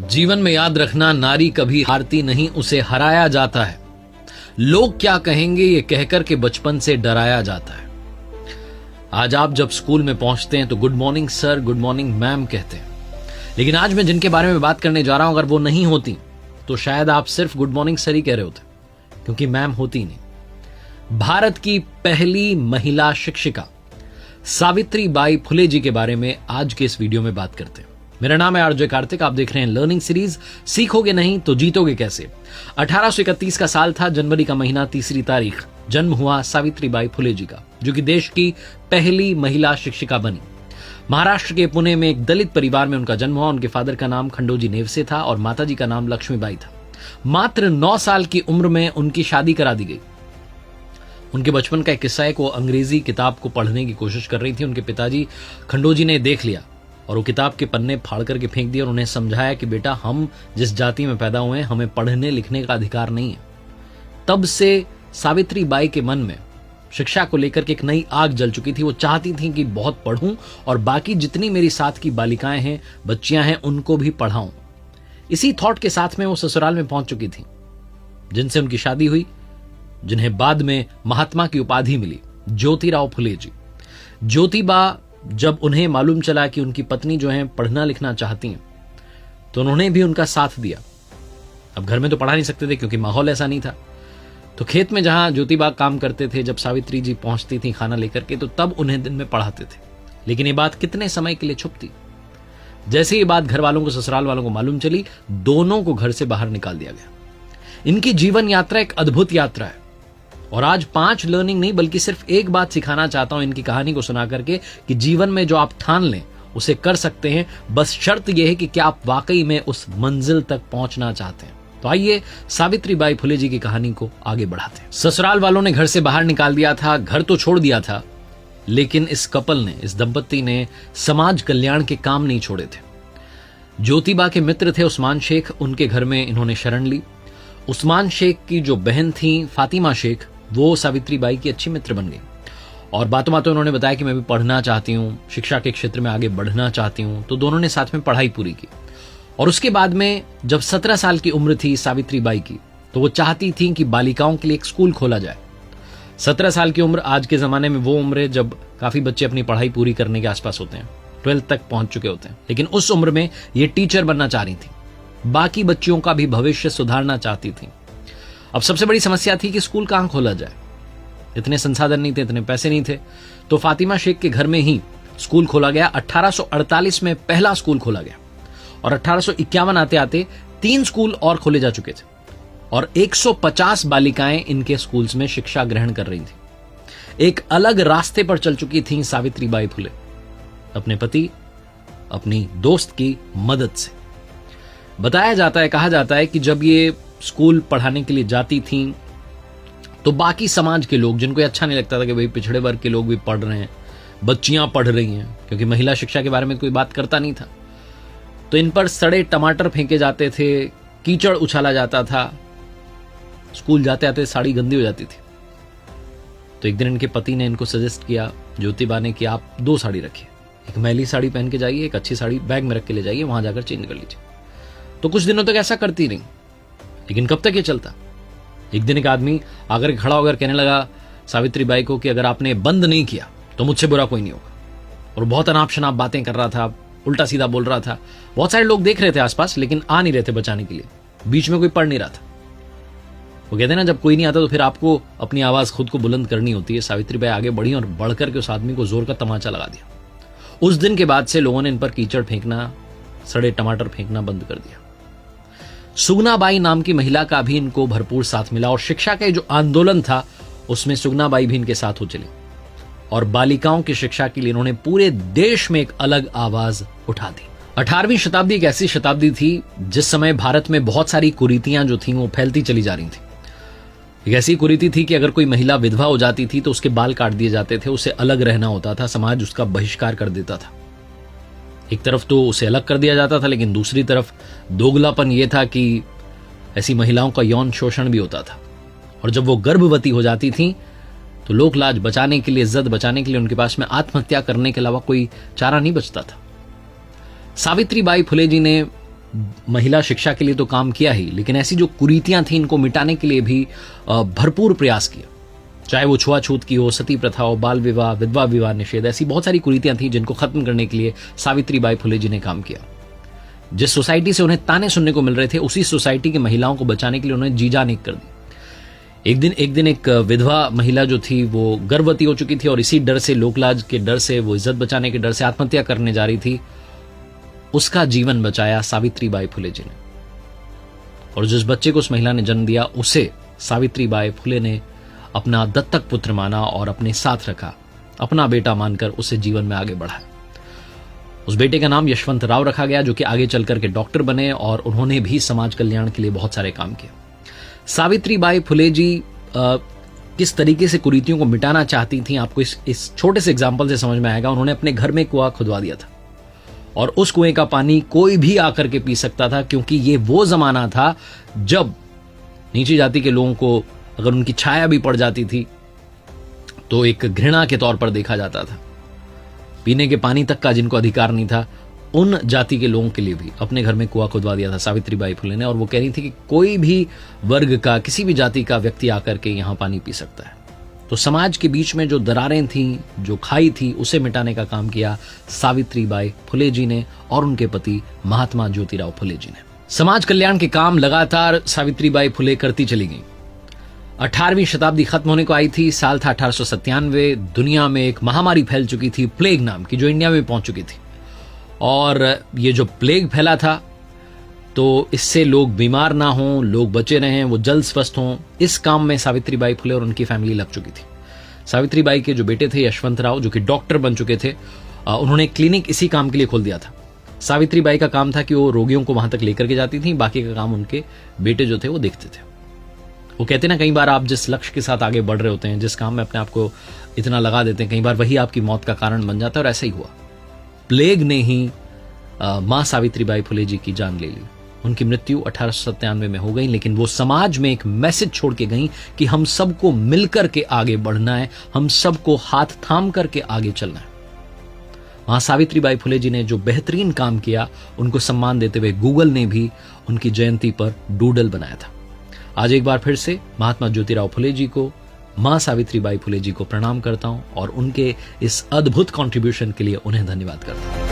जीवन में याद रखना, नारी कभी हारती नहीं, उसे हराया जाता है। लोग क्या कहेंगे ये कहकर के बचपन से डराया जाता है। आज आप जब स्कूल में पहुंचते हैं तो good morning sir, good morning ma'am कहते हैं, लेकिन आज मैं जिनके बारे में बात करने जा रहा हूं, अगर वो नहीं होती तो शायद आप सिर्फ गुड मॉर्निंग सर ही कह रहे होते, क्योंकि मैम होती नहीं। भारत की पहली महिला शिक्षिका सावित्री बाई फुले जी के बारे में आज के इस वीडियो में बात करते हैं। मेरा नाम है आरजे कार्तिक, आप देख रहे हैं लर्निंग सीरीज सीखोगे नहीं तो जीतोगे कैसे। 1831 का साल था, जनवरी का महीना, 3 तारीख जन्म हुआ सावित्री बाई फुले जी का, जो कि देश की पहली महिला शिक्षिका बनी। महाराष्ट्र के पुणे में एक दलित परिवार में उनका जन्म हुआ। उनके फादर का नाम खंडोजी नेवसे था और माताजी का नाम लक्ष्मीबाई था। मात्र 9 साल की उम्र में उनकी शादी करा दी गई। उनके बचपन का एक किस्सा है कि वो अंग्रेजी किताब को पढ़ने की कोशिश कर रही थी। उनके पिताजी खंडोजी ने देख लिया और वो किताब के पन्ने फाड़ करके फेंक दिए और उन्हें समझाया कि बेटा, हम जिस जाति में पैदा हुए हैं, हमें पढ़ने लिखने का अधिकार नहीं है। तब से सावित्री बाई के मन में शिक्षा को लेकर के एक नई आग जल चुकी थी। वो चाहती थी कि बहुत पढ़ूं और बाकी जितनी मेरी साथ की बालिकाएं हैं, बच्चियां हैं, उनको भी पढ़ाऊं। इसी थॉट के साथ में वो ससुराल में पहुंच चुकी थी, जिनसे उनकी शादी हुई, जिन्हें बाद में महात्मा की उपाधि मिली, ज्योतिराव फुले जी। ज्योतिबा, जब उन्हें मालूम चला कि उनकी पत्नी जो है पढ़ना लिखना चाहती हैं, तो उन्होंने भी उनका साथ दिया। अब घर में तो पढ़ा नहीं सकते थे क्योंकि माहौल ऐसा नहीं था, तो खेत में जहां ज्योतिबा काम करते थे, जब सावित्री जी पहुंचती थी खाना लेकर के, तो तब उन्हें दिन में पढ़ाते थे। लेकिन ये बात कितने समय के लिए छुपती। जैसे ये बात घर वालों को, ससुराल वालों को मालूम चली, दोनों को घर से बाहर निकाल दिया गया। इनकी जीवन यात्रा एक अद्भुत यात्रा है और आज 5 लर्निंग नहीं बल्कि सिर्फ एक बात सिखाना चाहता हूं इनकी कहानी को सुना करके, कि जीवन में जो आप ठान लें उसे कर सकते हैं। बस शर्त यह है कि क्या आप वाकई में उस मंजिल तक पहुंचना चाहते हैं। तो आइए सावित्री बाई फुले जी की कहानी को आगे बढ़ाते हैं। ससुराल वालों ने घर से बाहर निकाल दिया था, घर तो छोड़ दिया था, लेकिन इस कपल ने, इस दंपत्ति ने समाज कल्याण के काम नहीं छोड़े थे। ज्योतिबा के मित्र थे उस्मान शेख, उनके घर में इन्होंने शरण ली। उस्मान शेख की जो बहन थी फातिमा शेख, वो सावित्री बाई की अच्छी मित्र बन गई और बातों बातों उन्होंने बताया कि मैं भी पढ़ना चाहती हूँ, शिक्षा के क्षेत्र में आगे बढ़ना चाहती हूँ। तो दोनों ने साथ में पढ़ाई पूरी की और उसके बाद में जब 17 साल की उम्र थी सावित्री बाई की, तो वो चाहती थी कि बालिकाओं के लिए एक स्कूल खोला जाए। 17 साल की उम्र आज के जमाने में वो उम्र है जब काफी बच्चे अपनी पढ़ाई पूरी करने के आसपास होते हैं, 12th तक पहुंच चुके होते हैं। लेकिन उस उम्र में ये टीचर बनना चाह रही थी, बाकी बच्चियों का भी भविष्य सुधारना चाहती थी। अब सबसे बड़ी समस्या थी कि स्कूल कहां खोला जाए। इतने संसाधन नहीं थे, इतने पैसे नहीं थे, तो फातिमा शेख के घर में ही स्कूल खोला गया। 1848 में पहला स्कूल खोला गया और 1851 आते आते 3 स्कूल और खोले जा चुके थे और 150 बालिकाएं इनके स्कूल्स में शिक्षा ग्रहण कर रही थी। एक अलग रास्ते पर चल चुकी थी सावित्री बाई फुले, अपने पति, अपनी दोस्त की मदद से। बताया जाता है, कहा जाता है कि जब ये स्कूल पढ़ाने के लिए जाती थीं, तो बाकी समाज के लोग, जिनको अच्छा नहीं लगता था कि भाई पिछड़े वर्ग के लोग भी पढ़ रहे हैं, बच्चियां पढ़ रही हैं, क्योंकि महिला शिक्षा के बारे में कोई बात करता नहीं था, तो इन पर सड़े टमाटर फेंके जाते थे, कीचड़ उछाला जाता था, स्कूल जाते आते साड़ी गंदी हो जाती थी। तो एक दिन इनके पति ने इनको सजेस्ट किया, ज्योतिबा ने, कि आप 2 साड़ी रखिए, एक मैली साड़ी पहन के जाइए, एक अच्छी साड़ी बैग में रख के ले जाइए, वहां जाकर चेंज कर लीजिए। तो कुछ दिनों तक ऐसा करती रही, लेकिन कब तक ये चलता। एक दिन एक आदमी आकर खड़ा होकर कहने लगा सावित्री बाई को कि अगर आपने बंद नहीं किया तो मुझसे बुरा कोई नहीं होगा। और बहुत अनाप शनाप बातें कर रहा था, उल्टा सीधा बोल रहा था। बहुत सारे लोग देख रहे थे आसपास, लेकिन आ नहीं रहे थे बचाने के लिए। बीच में कोई पढ़ नहीं रहा था। वो कहते हैं ना, जब कोई नहीं आता तो फिर आपको अपनी आवाज खुद को बुलंद करनी होती है। सावित्री बाई आगे बढ़ी और बढ़कर के उस आदमी को जोर का तमाचा लगा दिया। उस दिन के बाद से लोगों ने इन पर कीचड़ फेंकना, सड़े टमाटर फेंकना बंद कर दिया। सुगनाबाई नाम की महिला का भी इनको भरपूर साथ मिला और शिक्षा का जो आंदोलन था उसमें सुगनाबाई भी इनके साथ हो चली और बालिकाओं की शिक्षा के लिए इन्होंने पूरे देश में एक अलग आवाज उठा दी। 18वीं शताब्दी एक ऐसी शताब्दी थी जिस समय भारत में बहुत सारी कुरीतियां जो थी वो फैलती चली जा रही थी। एक ऐसी कुरीति थी कि अगर कोई महिला विधवा हो जाती थी तो उसके बाल काट दिए जाते थे, उसे अलग रहना होता था, समाज उसका बहिष्कार कर देता था। एक तरफ तो उसे अलग कर दिया जाता था, लेकिन दूसरी तरफ दोगलापन यह था कि ऐसी महिलाओं का यौन शोषण भी होता था। और जब वो गर्भवती हो जाती थी तो लोक लाज बचाने के लिए, इज्जत बचाने के लिए उनके पास में आत्महत्या करने के अलावा कोई चारा नहीं बचता था। सावित्री बाई फुले जी ने महिला शिक्षा के लिए तो काम किया ही, लेकिन ऐसी जो कुरीतियां थी इनको मिटाने के लिए भी भरपूर प्रयास किया। चाहे वो छुआछूत की हो, सती प्रथा हो, बाल विवाह, विधवा विवाह निषेध, ऐसी बहुत सारी कुरीतियां थी जिनको खत्म करने के लिए सावित्रीबाई फुले जी ने काम किया। जिस सोसाइटी से उन्हें ताने सुनने को मिल रहे थे, उसी सोसाइटी की महिलाओं को बचाने के लिए उन्होंने जी जान एक कर दी। एक दिन एक विधवा महिला जो थी वो गर्भवती हो चुकी थी और इसी डर से, लोकलाज के डर से, वो इज्जत बचाने के डर से आत्महत्या करने जा रही थी। उसका जीवन बचाया सावित्रीबाई फुले जी ने, और जिस बच्चे को उस महिला ने जन्म दिया उसे सावित्रीबाई फुले ने अपना दत्तक पुत्र माना और अपने साथ रखा, अपना बेटा मानकर उसे जीवन में आगे बढ़ाया। उस बेटे का नाम यशवंत राव रखा गया, जो कि आगे चलकर के डॉक्टर बने और उन्होंने भी समाज कल्याण के लिए बहुत सारे काम किए। सावित्रीबाई फुले जी किस तरीके से कुरीतियों को मिटाना चाहती थी, आपको इस छोटे से एग्जाम्पल से समझ में आएगा। उन्होंने अपने घर में कुआं खुदवा दिया था और उस कुएं का पानी कोई भी आकर के पी सकता था, क्योंकि ये वो जमाना था जब नीची जाति के लोगों को अगर उनकी छाया भी पड़ जाती थी तो एक घृणा के तौर पर देखा जाता था। पीने के पानी तक का जिनको अधिकार नहीं था, उन जाति के लोगों के लिए भी अपने घर में कुआं खुदवा दिया था सावित्रीबाई फुले ने, और वो कह रही थी कि कोई भी वर्ग का, किसी भी जाति का व्यक्ति आकर के यहां पानी पी सकता है। तो समाज के बीच में जो दरारें थीं, जो खाई थी, उसे मिटाने का काम किया सावित्रीबाई फुले जी ने और उनके पति महात्मा ज्योतिराव फुले जी ने। समाज कल्याण के काम लगातार सावित्रीबाई फुले करती चली गई। 18वीं शताब्दी खत्म होने को आई थी। साल था 1897। दुनिया में एक महामारी फैल चुकी थी, प्लेग नाम की, जो इंडिया में पहुंच चुकी थी। और ये जो प्लेग फैला था, तो इससे लोग बीमार ना हों, लोग बचे रहें, वो जल्द स्वस्थ हों, इस काम में सावित्रीबाई फुले और उनकी फैमिली लग चुकी थी। सावित्रीबाई के जो बेटे थे यशवंत राव, जो कि डॉक्टर बन चुके थे, उन्होंने क्लिनिक इसी काम के लिए खोल दिया था। सावित्रीबाई का काम था कि वो रोगियों को वहां तक लेकर के जाती थी, बाकी का काम उनके बेटे जो थे वो देखते थे। वो कहते ना, कई बार आप जिस लक्ष्य के साथ आगे बढ़ रहे होते हैं, जिस काम में अपने आप को इतना लगा देते हैं, कई बार वही आपकी मौत का कारण बन जाता है, और ऐसा ही हुआ। प्लेग ने ही मां सावित्रीबाई फुले जी की जान ले ली। उनकी मृत्यु 1897 में हो गई, लेकिन वो समाज में एक मैसेज छोड़ के गई कि हम सबको मिलकर के आगे बढ़ना है, हम सबको हाथ थाम करके आगे चलना है। मां सावित्रीबाई फुले जी ने जो बेहतरीन काम किया, उनको सम्मान देते हुए गूगल ने भी उनकी जयंती पर डूडल बनाया था। आज एक बार फिर से महात्मा ज्योतिराव फुले जी को, मां सावित्रीबाई फुले जी को प्रणाम करता हूं और उनके इस अद्भुत कंट्रीब्यूशन के लिए उन्हें धन्यवाद करता हूं।